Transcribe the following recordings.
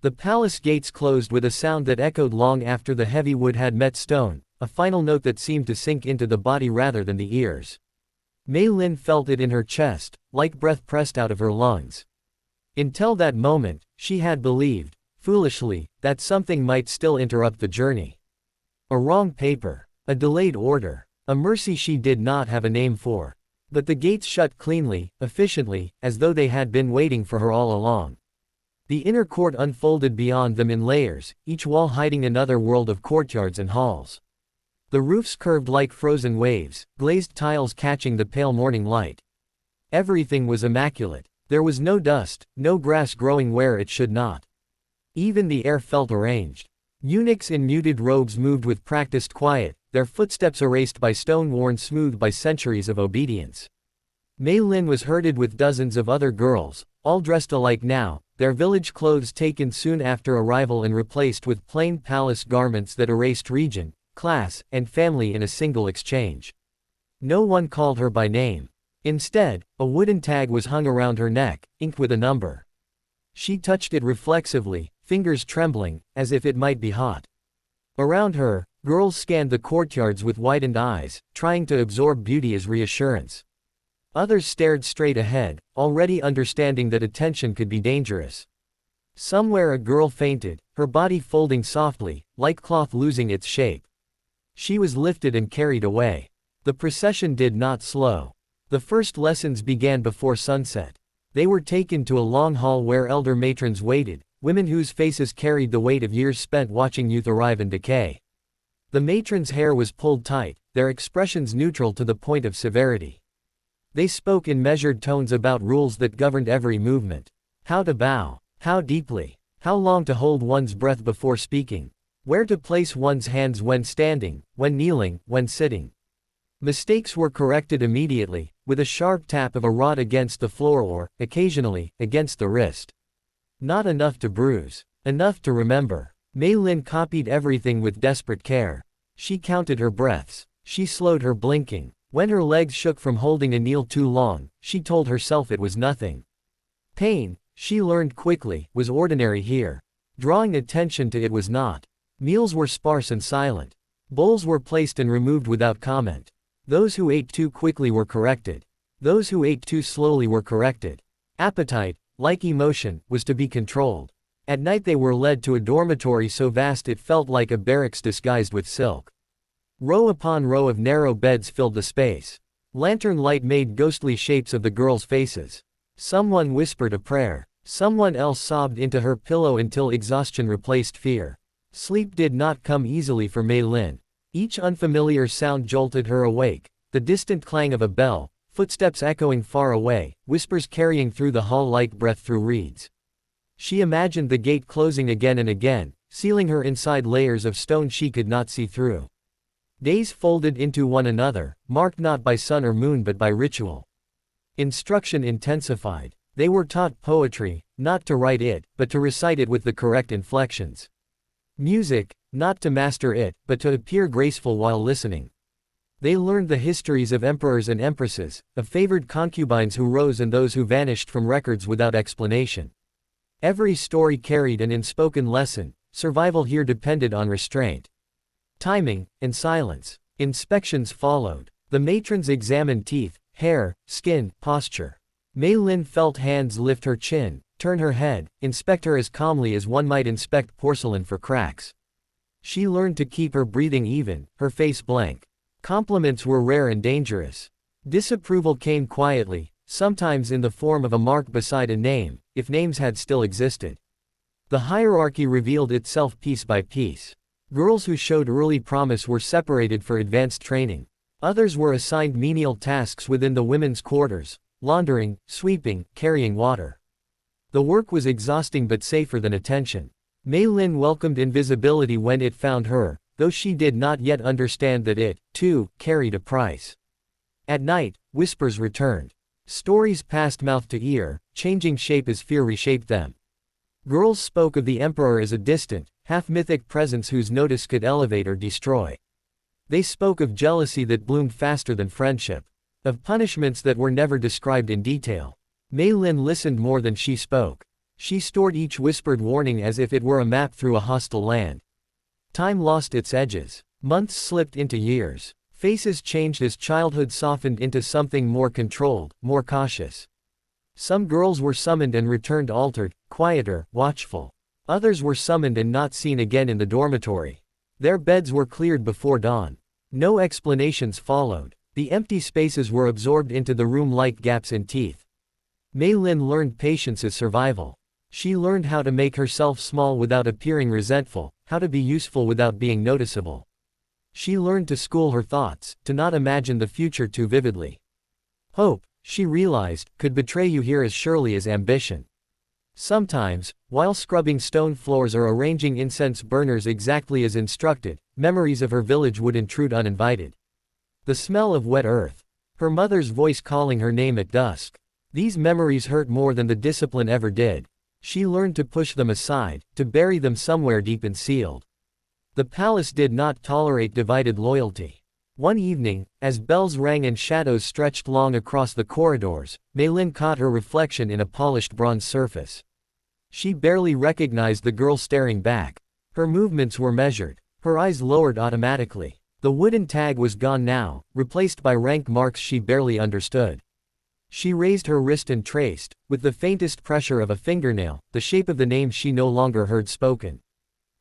The palace gates closed with a sound that echoed long after the heavy wood had met stone, a final note that seemed to sink into the body rather than the ears. Mei Lin felt it in her chest, like breath pressed out of her lungs. Until that moment, she had believed, foolishly, that something might still interrupt the journey. A wrong paper. A delayed order. A mercy she did not have a name for. But the gates shut cleanly, efficiently, as though they had been waiting for her all along. The inner court unfolded beyond them in layers, each wall hiding another world of courtyards and halls. The roofs curved like frozen waves, glazed tiles catching the pale morning light. Everything was immaculate. There was no dust, no grass growing where it should not. Even the air felt arranged. Eunuchs in muted robes moved with practiced quiet, their footsteps erased by stone worn smooth by centuries of obedience. Mei Lin was herded with dozens of other girls, all dressed alike now, their village clothes taken soon after arrival and replaced with plain palace garments that erased region, class, and family in a single exchange. No one called her by name. Instead, a wooden tag was hung around her neck, inked with a number. She touched it reflexively, fingers trembling, as if it might be hot. Around her, girls scanned the courtyards with widened eyes, trying to absorb beauty as reassurance. Others stared straight ahead, already understanding that attention could be dangerous. Somewhere a girl fainted, her body folding softly, like cloth losing its shape. She was lifted and carried away. The procession did not slow. The first lessons began before sunset. They were taken to a long hall where elder matrons waited, women whose faces carried the weight of years spent watching youth arrive and decay. The matron's hair was pulled tight, their expressions neutral to the point of severity. They spoke in measured tones about rules that governed every movement. How to bow, how deeply, how long to hold one's breath before speaking, where to place one's hands when standing, when kneeling, when sitting. Mistakes were corrected immediately, with a sharp tap of a rod against the floor or, occasionally, against the wrist. Not enough to bruise. Enough to remember. Mei Lin copied everything with desperate care. She counted her breaths. She slowed her blinking. When her legs shook from holding a kneel too long, she told herself it was nothing. Pain, she learned quickly, was ordinary here. Drawing attention to it was not. Meals were sparse and silent. Bowls were placed and removed without comment. Those who ate too quickly were corrected. Those who ate too slowly were corrected. Appetite, like emotion, was to be controlled. At night they were led to a dormitory so vast it felt like a barracks disguised with silk. Row upon row of narrow beds filled the space. Lantern light made ghostly shapes of the girls' faces. Someone whispered a prayer. Someone else sobbed into her pillow until exhaustion replaced fear. Sleep did not come easily for Mei Lin. Each unfamiliar sound jolted her awake, the distant clang of a bell, footsteps echoing far away, whispers carrying through the hall like breath through reeds. She imagined the gate closing again and again, sealing her inside layers of stone she could not see through. Days folded into one another, marked not by sun or moon but by ritual. Instruction intensified. They were taught poetry, not to write it, but to recite it with the correct inflections. Music, not to master it, but to appear graceful while listening. They learned the histories of emperors and empresses, of favored concubines who rose and those who vanished from records without explanation. Every story carried an unspoken lesson. Survival here depended on restraint, timing, and silence. Inspections followed. The matrons examined teeth, hair, skin, posture. Mei Lin felt hands lift her chin, turn her head, inspect her as calmly as one might inspect porcelain for cracks. She learned to keep her breathing even, her face blank. Compliments were rare and dangerous. Disapproval came quietly, sometimes in the form of a mark beside a name, if names had still existed. The hierarchy revealed itself piece by piece. Girls who showed early promise were separated for advanced training. Others were assigned menial tasks within the women's quarters, laundering, sweeping, carrying water. The work was exhausting but safer than attention. Mei Lin welcomed invisibility when it found her, though she did not yet understand that it, too, carried a price. At night, whispers returned. Stories passed mouth to ear, changing shape as fear reshaped them. Girls spoke of the emperor as a distant, half-mythic presence whose notice could elevate or destroy. They spoke of jealousy that bloomed faster than friendship. Of punishments that were never described in detail. Mei Lin listened more than she spoke. She stored each whispered warning as if it were a map through a hostile land. Time lost its edges. Months slipped into years. Faces changed as childhood softened into something more controlled, more cautious. Some girls were summoned and returned altered, quieter, watchful. Others were summoned and not seen again in the dormitory. Their beds were cleared before dawn. No explanations followed. The empty spaces were absorbed into the room like gaps in teeth. Mei Lin learned patience as survival. She learned how to make herself small without appearing resentful, how to be useful without being noticeable. She learned to school her thoughts, to not imagine the future too vividly. Hope, she realized, could betray you here as surely as ambition. Sometimes, while scrubbing stone floors or arranging incense burners exactly as instructed, memories of her village would intrude uninvited. The smell of wet earth. Her mother's voice calling her name at dusk. These memories hurt more than the discipline ever did. She learned to push them aside, to bury them somewhere deep and sealed. The palace did not tolerate divided loyalty. One evening, as bells rang and shadows stretched long across the corridors, Mei Lin caught her reflection in a polished bronze surface. She barely recognized the girl staring back. Her movements were measured. Her eyes lowered automatically. The wooden tag was gone now, replaced by rank marks she barely understood. She raised her wrist and traced, with the faintest pressure of a fingernail, the shape of the name she no longer heard spoken.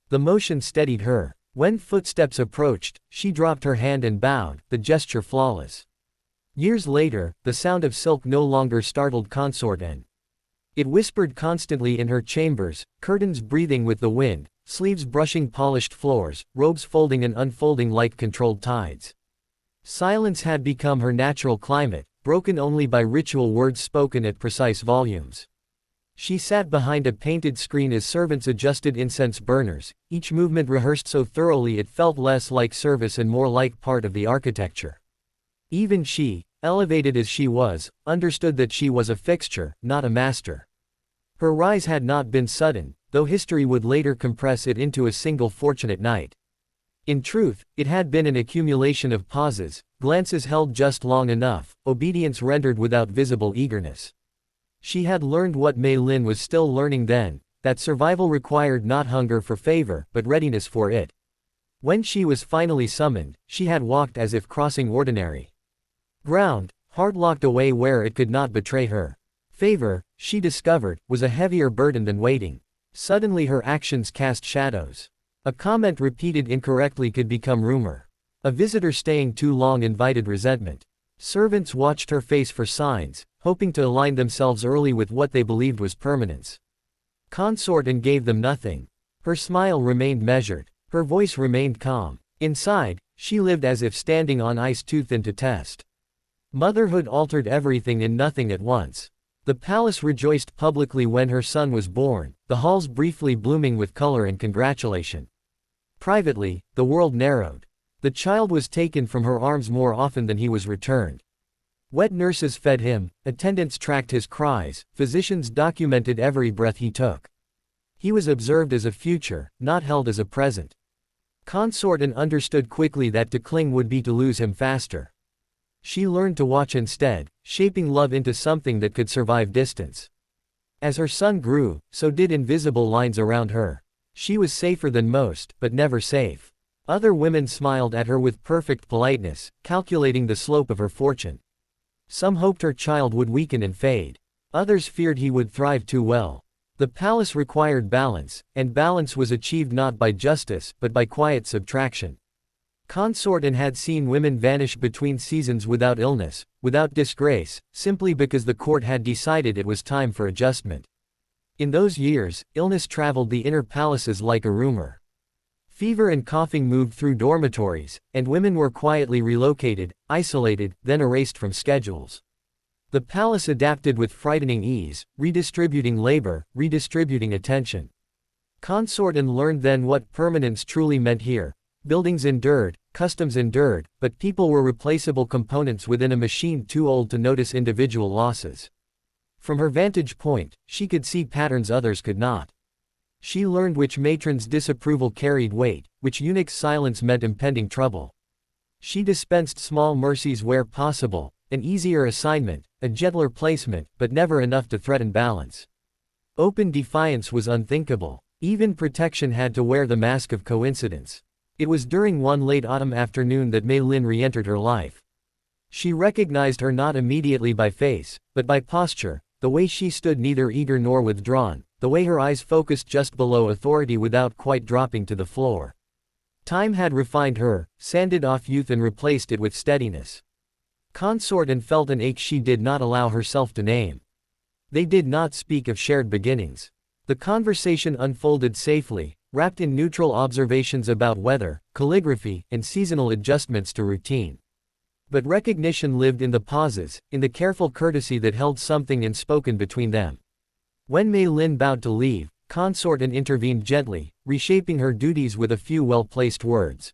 The motion steadied her. When footsteps approached, she dropped her hand and bowed, the gesture flawless. Years later, the sound of silk no longer startled consort and it whispered constantly in her chambers, curtains breathing with the wind, sleeves brushing polished floors, robes folding and unfolding like controlled tides. Silence had become her natural climate, broken only by ritual words spoken at precise volumes. She sat behind a painted screen as servants adjusted incense burners, each movement rehearsed so thoroughly it felt less like service and more like part of the architecture. Even she, elevated as she was, understood that she was a fixture, not a master. Her rise had not been sudden, though history would later compress it into a single fortunate night. In truth, it had been an accumulation of pauses, glances held just long enough, obedience rendered without visible eagerness. She had learned what Mei Lin was still learning then, that survival required not hunger for favor, but readiness for it. When she was finally summoned, she had walked as if crossing ordinary ground, hard locked away where it could not betray her. Favor, she discovered, was a heavier burden than waiting. Suddenly her actions cast shadows. A comment repeated incorrectly could become rumor. A visitor staying too long invited resentment. Servants watched her face for signs, hoping to align themselves early with what they believed was permanence. Consort and gave them nothing. Her smile remained measured. Her voice remained calm. Inside, she lived as if standing on ice too thin to test. Motherhood altered everything and nothing at once. The palace rejoiced publicly when her son was born, the halls briefly blooming with color and congratulation. Privately, the world narrowed. The child was taken from her arms more often than he was returned. Wet nurses fed him, attendants tracked his cries, physicians documented every breath he took. He was observed as a future, not held as a present. Consort and understood quickly that to cling would be to lose him faster. She learned to watch instead, shaping love into something that could survive distance. As her son grew, so did invisible lines around her. She was safer than most, but never safe. Other women smiled at her with perfect politeness, calculating the slope of her fortune. Some hoped her child would weaken and fade. Others feared he would thrive too well. The palace required balance, and balance was achieved not by justice, but by quiet subtraction. Consort and had seen women vanish between seasons without illness, without disgrace, simply because the court had decided it was time for adjustment. In those years, illness traveled the inner palaces like a rumor. Fever and coughing moved through dormitories, and women were quietly relocated, isolated, then erased from schedules. The palace adapted with frightening ease, redistributing labor, redistributing attention. Consort and learned then what permanence truly meant here. Buildings endured, customs endured, but people were replaceable components within a machine too old to notice individual losses. From her vantage point, she could see patterns others could not. She learned which matron's disapproval carried weight, which eunuch's silence meant impending trouble. She dispensed small mercies where possible, an easier assignment, a gentler placement, but never enough to threaten balance. Open defiance was unthinkable. Even protection had to wear the mask of coincidence. It was during one late autumn afternoon that Mei Lin re-entered her life. She recognized her not immediately by face, but by posture, the way she stood neither eager nor withdrawn, the way her eyes focused just below authority without quite dropping to the floor. Time had refined her, sanded off youth and replaced it with steadiness. Consort and felt an ache she did not allow herself to name. They did not speak of shared beginnings. The conversation unfolded safely, wrapped in neutral observations about weather, calligraphy, and seasonal adjustments to routine. But recognition lived in the pauses, in the careful courtesy that held something unspoken between them. When Mei Lin bowed to leave, Consort intervened gently, reshaping her duties with a few well-placed words.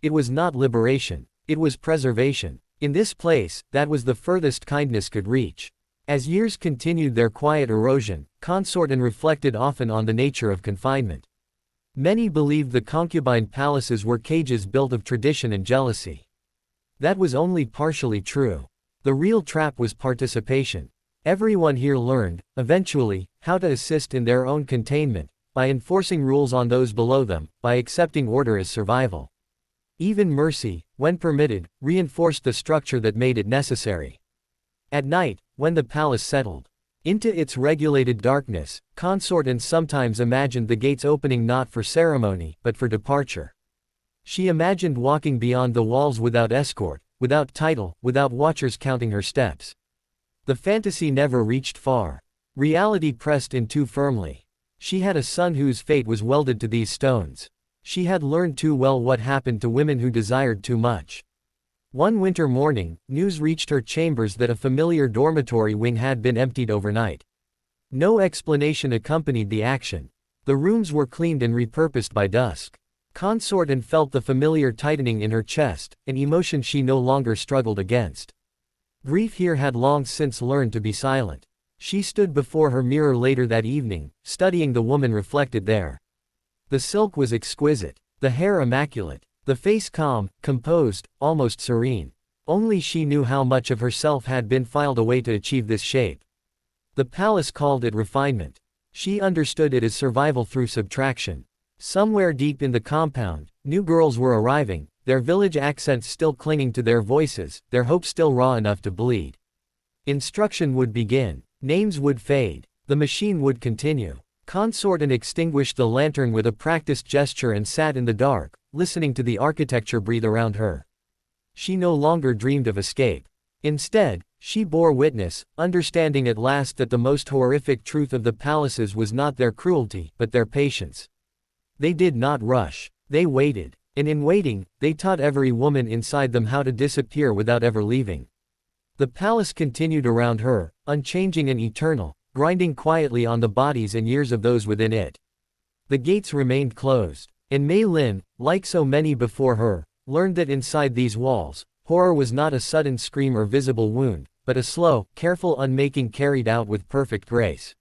It was not liberation, it was preservation. In this place, that was the furthest kindness could reach. As years continued their quiet erosion, Consort reflected often on the nature of confinement. Many believed the concubine palaces were cages built of tradition and jealousy. That was only partially true. The real trap was participation. Everyone here learned, eventually, how to assist in their own containment, by enforcing rules on those below them, by accepting order as survival. Even mercy, when permitted, reinforced the structure that made it necessary. At night, when the palace settled into its regulated darkness, Consort sometimes imagined the gates opening not for ceremony, but for departure. She imagined walking beyond the walls without escort, without title, without watchers counting her steps. The fantasy never reached far. Reality pressed in too firmly. She had a son whose fate was welded to these stones. She had learned too well what happened to women who desired too much. One winter morning, news reached her chambers that a familiar dormitory wing had been emptied overnight. No explanation accompanied the action. The rooms were cleaned and repurposed by dusk. Consort felt the familiar tightening in her chest, an emotion she no longer struggled against. Grief here had long since learned to be silent. She stood before her mirror later that evening, studying the woman reflected there. The silk was exquisite, the hair immaculate, the face calm, composed, almost serene. Only she knew how much of herself had been filed away to achieve this shape. The palace called it refinement. She understood it as survival through subtraction. Somewhere deep in the compound, new girls were arriving, their village accents still clinging to their voices, their hopes still raw enough to bleed. Instruction would begin. Names would fade. The machine would continue. Consort extinguished the lantern with a practiced gesture and sat in the dark, listening to the architecture breathe around her. She no longer dreamed of escape. Instead, she bore witness, understanding at last that the most horrific truth of the palaces was not their cruelty, but their patience. They did not rush. They waited. And in waiting, they taught every woman inside them how to disappear without ever leaving. The palace continued around her, unchanging and eternal, grinding quietly on the bodies and years of those within it. The gates remained closed. And Mei Lin, like so many before her, learned that inside these walls, horror was not a sudden scream or visible wound, but a slow, careful unmaking carried out with perfect grace.